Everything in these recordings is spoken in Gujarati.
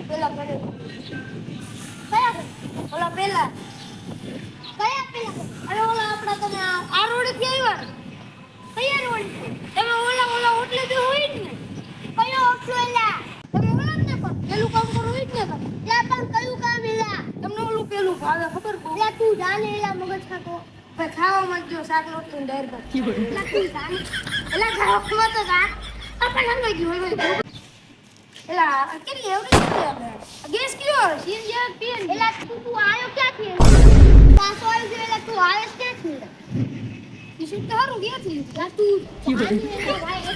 પેલા કરે કયા ઓલા પેલા કયા પેલા અરે ઓલા આપડા તમે આ રોડ થી આવ્યા કયા રોડ તમે ઓલા ઓલા ઓટલે જે હોય ને કયો ઓટલો એલા તમે ઓલા ને પણ પેલું કામ કરો હોય ને ત્યાં પણ કયું કામ એલા તમને ઓલું પેલું ભાવે ખબર કો એલા તું જાને એલા મગજ ખાતો ભાઈ ખાવામાં જો શાક રોટલી ડાયરેક્ટ એલા તું જાને એલા ખાવામાં તો શાક આપણે હંગાઈ ગયું હોય એલા કેટલી એવડી છે આપણે ગેસ કયો આવે સીએનજી પીએન એલા તું આયો ક્યાંથી પાછો આવી ગયો એલા તું આયો ક્યાંથી ટીશર્ટ તો હારું ક્યાંથી લા તું ભાઈ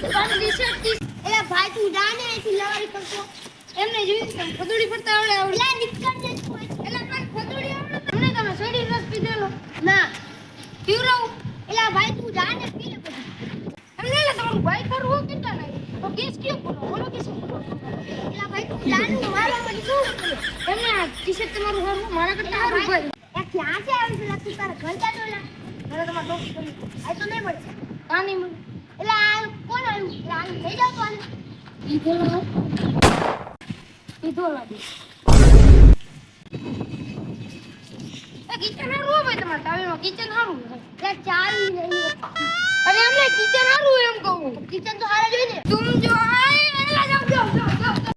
એલા ભાઈ તું જાને અહીંથી લવારી કરતો એમને જોઈ તમે ખદોડી પડતા આવડે એલા નિકળ દે એલા પણ ખદોડી આવડે તમને તમે શેરડી રસ પીધેલો ના પીવરાવ એલા ભાઈ તું જાને પી લે પછી એમને એલા તમારું ભાઈ ખરું હો કેટલા નહીં તો ગેસ કયો બોલો બોલો કે શું એલા ભાઈ તું જાને મારો પછી શું એમને ટી-શર્ટ તમારું હારું મારા કરતા હારું ભાઈ એ ક્યાં છે આવી પેલા તું તારા ઘર જા ડોલા મને તમાર ડોક આ તો નહીં મળે કા નહીં મળે એલા કોણ આવ્યું એલા લઈ જાવ તો આને ઈધો લાગી એ કિચન હારું હો ભાઈ તમાર તાવીમાં કિચન હારું એટલે ચાવી નહીં અને અમને કિચન હારું એમ કહું કિચન તો હારા જોઈ ને તુમ જો આય એલા જાવ જાવ જાવ